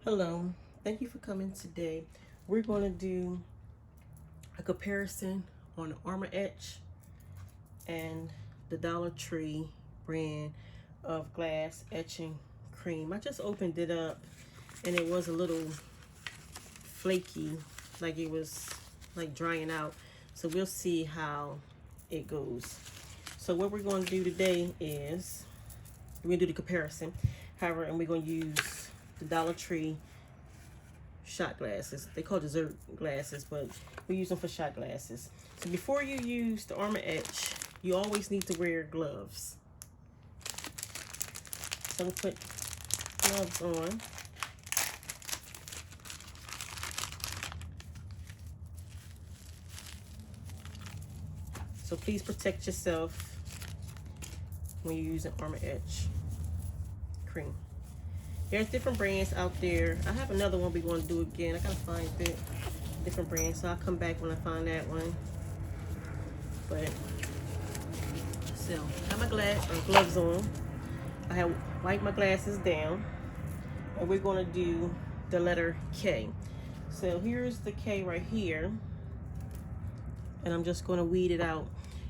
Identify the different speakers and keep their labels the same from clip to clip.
Speaker 1: Hello, thank you for coming today. We're going to do a comparison on the Armour etch and the Dollar Tree brand of glass etching cream. I just opened it up and it was a little flaky, like it was like drying out. So we'll see how it goes. So what we're going to do today is we're going to do the comparison. However, and we're going to use the Dollar Tree shot glasses. They call dessert glasses, but we use them for shot glasses. So before you use the Armour etch, you always need to wear gloves. So I'm gonna put gloves on. So please protect yourself when you're using Armour etch cream. There's different brands out there. I have another one we're going to do again. I gotta find it. Different brands, so I'll come back when I find that one. But so I have my gloves on. I have wiped my glasses down, and we're going to do the letter K. So here's the K right here, and I'm just going to weed it out.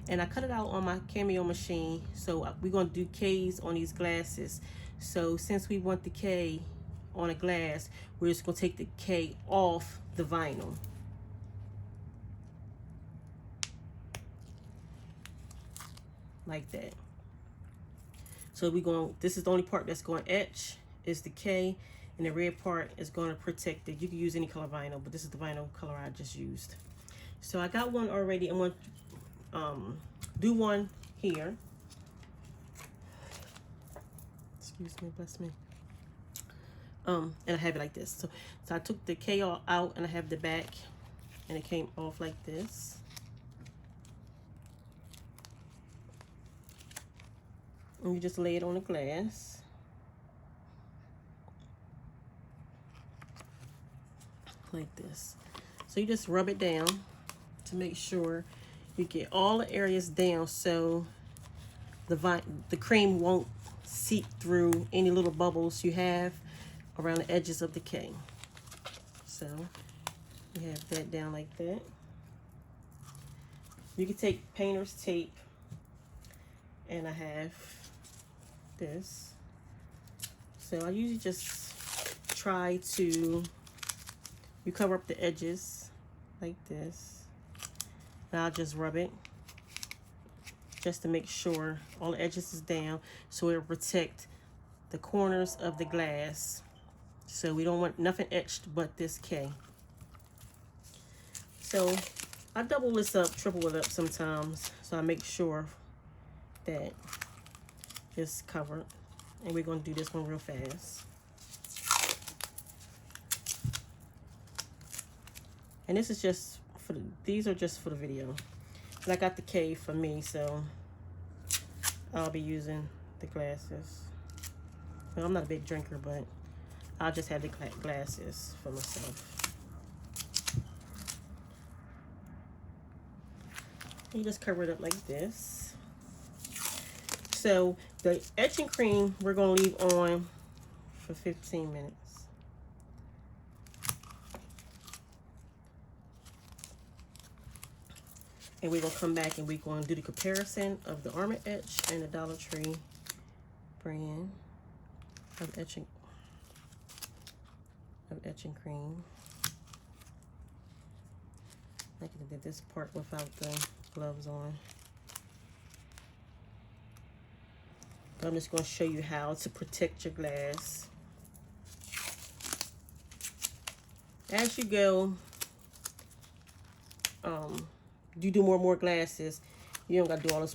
Speaker 1: And I cut it out on my Cameo machine. So we're going to do K's on these glasses. So since we want the K on a glass, we're just going to take the K off the vinyl. Like that. So we're going, this is the only part that's going to etch is the K, and the red part is going to protect it. You can use any color vinyl, but this is the vinyl color I just used. So I got one already. I'm going to do one here. Excuse me, bless me. And I have it like this. So I took the K out and I have the back, and it came off like this. And you just lay it on the glass. Like this. So you just rub it down to make sure you get all the areas down so the cream won't seep through any little bubbles you have around the edges of the K. So you have that down like that. You can take painter's tape, and I have this. So I usually just try to, you cover up the edges like this. And I'll just rub it just to make sure all the edges is down, so it'll protect the corners of the glass. So we don't want nothing etched but this K. So I double this up, triple it up sometimes, so I make sure that it's covered. And we're going to do this one real fast. And this is just for the, these are just for the video. And I got the K for me, so I'll be using the glasses. Well, I'm not a big drinker, but I'll just have the glasses for myself. You just cover it up like this. So the etching cream we're going to leave on for 15 minutes. And we're going to come back and we're going to do the comparison of the Armour etch and the Dollar Tree brand of etching cream. I can do this part without the gloves on. But I'm just going to show you how to protect your glass. As you go, you do more and more glasses, you don't got to do all this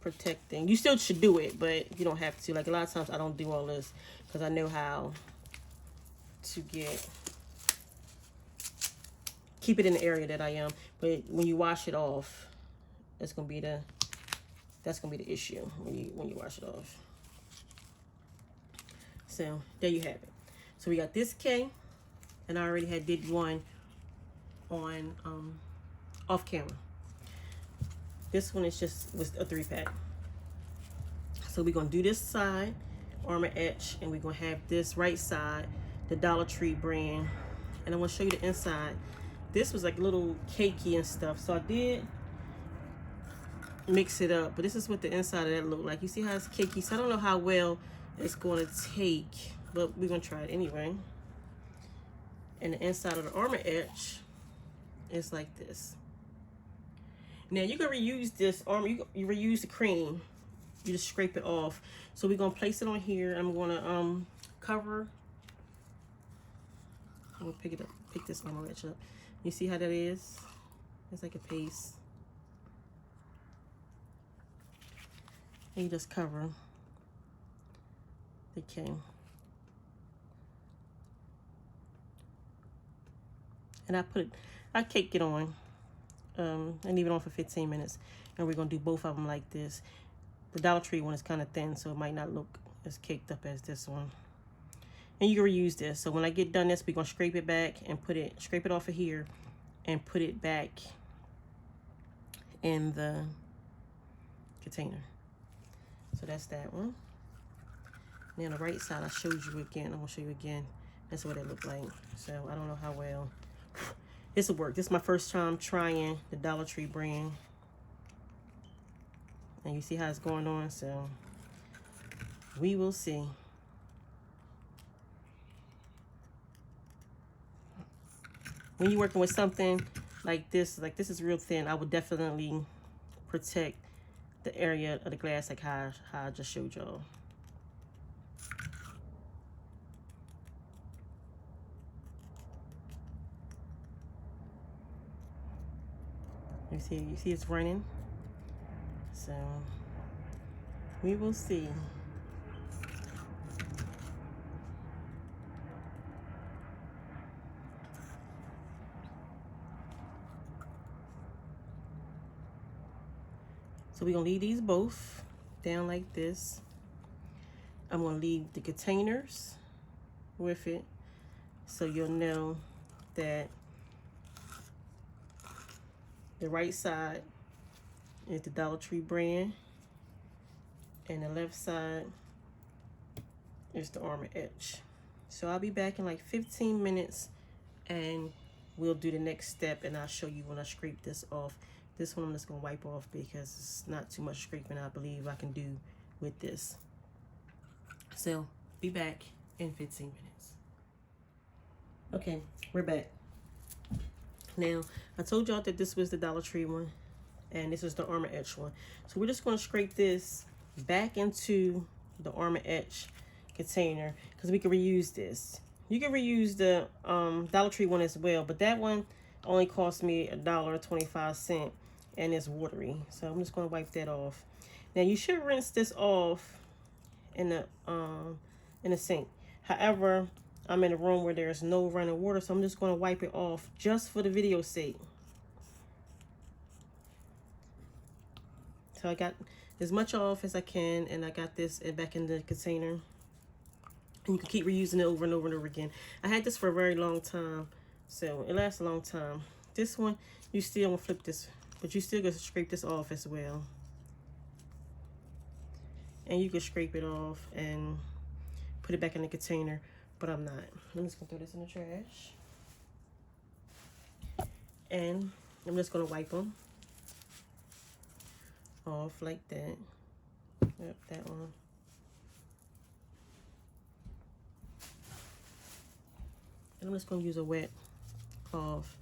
Speaker 1: protecting. You still should do it, but you don't have to. Like a lot of times I don't do all this because I know how to keep it in the area that I am. But when you wash it off, that's gonna be the issue when you wash it off. So there you have it. So we got this K, and I already did one on off camera. This one was a 3-pack. So we're gonna do this side Armour etch, and we're gonna have this right side the Dollar Tree brand. And I'm gonna show you the inside. This was like a little cakey and stuff, so I did mix it up, but this is what the inside of that look like. You see how it's cakey, so I don't know how well it's going to take, but we're gonna try it anyway. And the inside of the Armour etch is like this. Now you can reuse this Armour, you reuse the cream, you just scrape it off. So we're gonna place it on here. I'm gonna cover, I'm gonna pick this Armour etch up. You see how that is? It's like a paste. And you just cover the cane. And I cake it on and leave it on for 15 minutes. And we're gonna do both of them like this. The Dollar Tree one is kind of thin, so it might not look as caked up as this one. And you can reuse this. So when I get done this, we're gonna scrape it back and scrape it off of here and put it back in the container. So that's that one. Now on the right side, I showed you again. I'm gonna show you again. That's what it looked like. So I don't know how well this will work. This is my first time trying the Dollar Tree brand. And you see how it's going on, so we will see. When you're working with something like this is real thin, I would definitely protect the area of the glass like how I just showed y'all. You see it's running. So we will see. So we're gonna leave these both down like this. I'm gonna leave the containers with it, so you'll know that the right side is the Dollar Tree brand, and the left side is the Armour etch. So I'll be back in like 15 minutes, and we'll do the next step, and I'll show you when I scrape this off. This one I'm just gonna wipe off because it's not too much scraping I believe I can do with this. So be back in 15 minutes. Okay, we're back. Now, I told y'all that this was the Dollar Tree one, and this is the Armour etch one. So we're just gonna scrape this back into the Armour etch container because we can reuse this. You can reuse the Dollar Tree one as well, but that one only cost me $1.25 and it's watery. So I'm just gonna wipe that off. Now you should rinse this off in the sink. However, I'm in a room where there's no running water, so I'm just gonna wipe it off just for the video's sake. So I got as much off as I can, and I got this back in the container. And you can keep reusing it over and over and over again. I had this for a very long time, so it lasts a long time. This one, you still want to flip this, but you still got to scrape this off as well. And you can scrape it off and put it back in the container, but I'm not. I'm just gonna throw this in the trash. And I'm just gonna wipe them off like that. Yep, that one. And I'm just gonna use a wet cloth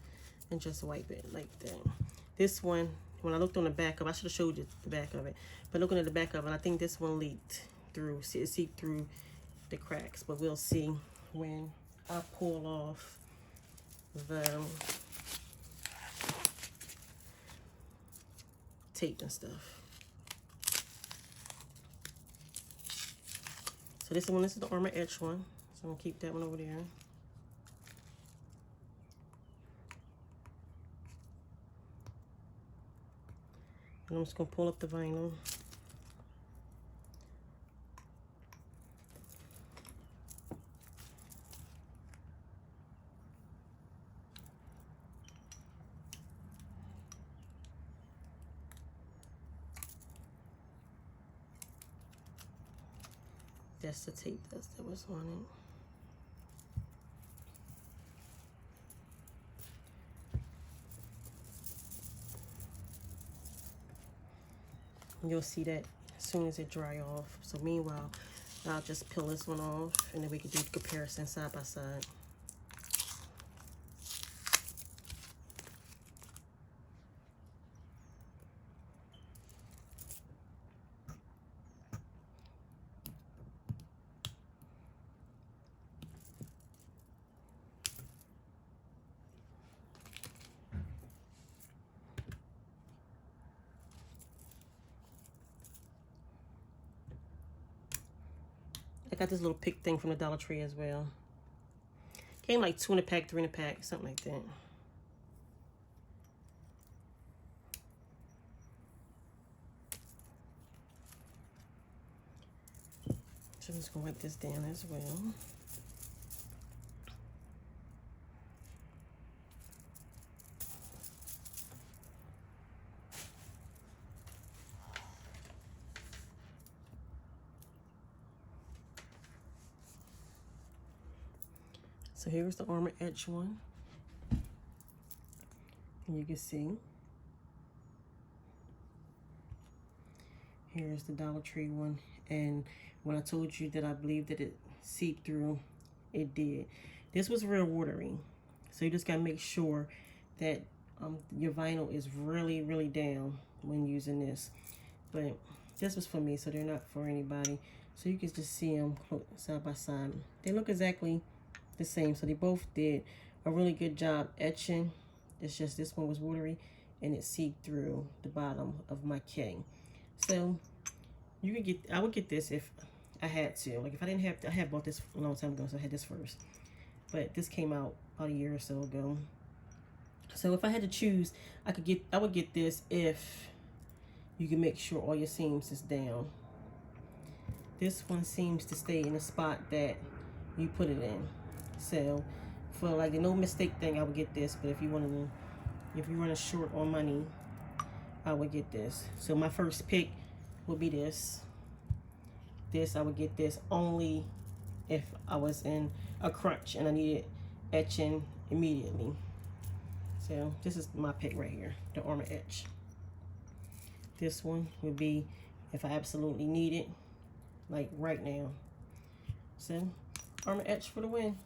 Speaker 1: and just wipe it like that. This one, when I looked on the back of it, I should have showed you the back of it, but looking at the back of it, I think this one leaked through, it seeped through the cracks, but we'll see when I pull off the tape and stuff. So this is the Armour etch one, so I'm gonna keep that one over there. And I'm just gonna pull up the vinyl. That's the tape that was on it. You'll see that as soon as it dry off. So meanwhile, I'll just peel this one off, and then we can do the comparison side by side. I got this little pick thing from the Dollar Tree as well. Came like 2 in a pack, 3 in a pack, something like that. So I'm just gonna wipe this down as well. So here's the Armour etch one. And you can see. Here's the Dollar Tree one. And when I told you that I believe that it seeped through, it did. This was real watery. So you just gotta make sure that your vinyl is really, really down when using this. But this was for me, so they're not for anybody. So you can just see them side by side. They look exactly the same, so they both did a really good job etching. It's just this one was watery and it seeped through the bottom of my K. So you could get, I would get this if I had to. Like if I didn't have to, I had bought this a long time ago, so I had this first. But this came out about a year or so ago. So if I had to choose, I would get this if you can make sure all your seams is down. This one seems to stay in the spot that you put it in. So for like the no mistake thing, I would get this. But if you running short on money, I would get this. So my first pick would be this. I would get this only if I was in a crunch and I needed etching immediately. So this is my pick right here, the Armour etch. This one would be if I absolutely need it, like right now. So Armour etch for the win.